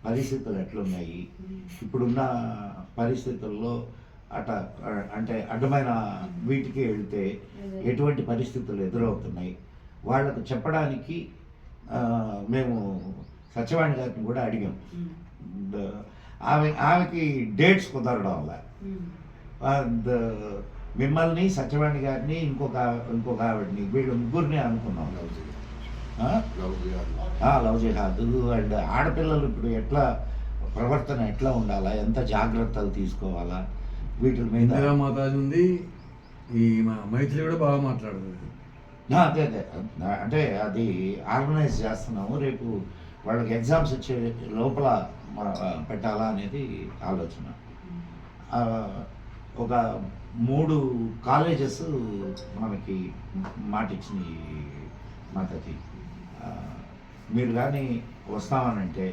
పరిస్థితులు ఎట్లున్నాయి, ఇప్పుడున్న పరిస్థితుల్లో అంటే అడ్డమైన వీటికి వెళ్తే ఎటువంటి పరిస్థితులు ఎదురవుతున్నాయి వాళ్ళకు చెప్పడానికి మేము సత్యవాణి గారిని కూడా అడిగాం. ఆమెకి డేట్స్ కుదరడం వల్ల మిమ్మల్ని, సత్యవాణి గారిని, ఇంకొక ఆవిడని, వీళ్ళు ముగ్గురిని అనుకున్నాం. లవ్ జిహాద్ అండ్ ఆడపిల్లలు ఇప్పుడు ఎట్లా ప్రవర్తన ఎట్లా ఉండాలా, ఎంత జాగ్రత్తలు తీసుకోవాలా వీటి మీద మాతాజీ ఉంది. ఈ మైథిలి కూడా బాగా మాట్లాడుతుంది. అదే అంటే అది ఆర్గనైజ్ చేస్తున్నాము. రేపు వాళ్ళకి ఎగ్జామ్స్ వచ్చే లోపల పెట్టాలా అనేది ఆలోచన. ఒక 3 కాలేజెస్ మనకి మాటిచ్చినాయి మాతాజీ. మీరు కానీ వస్తామనంటే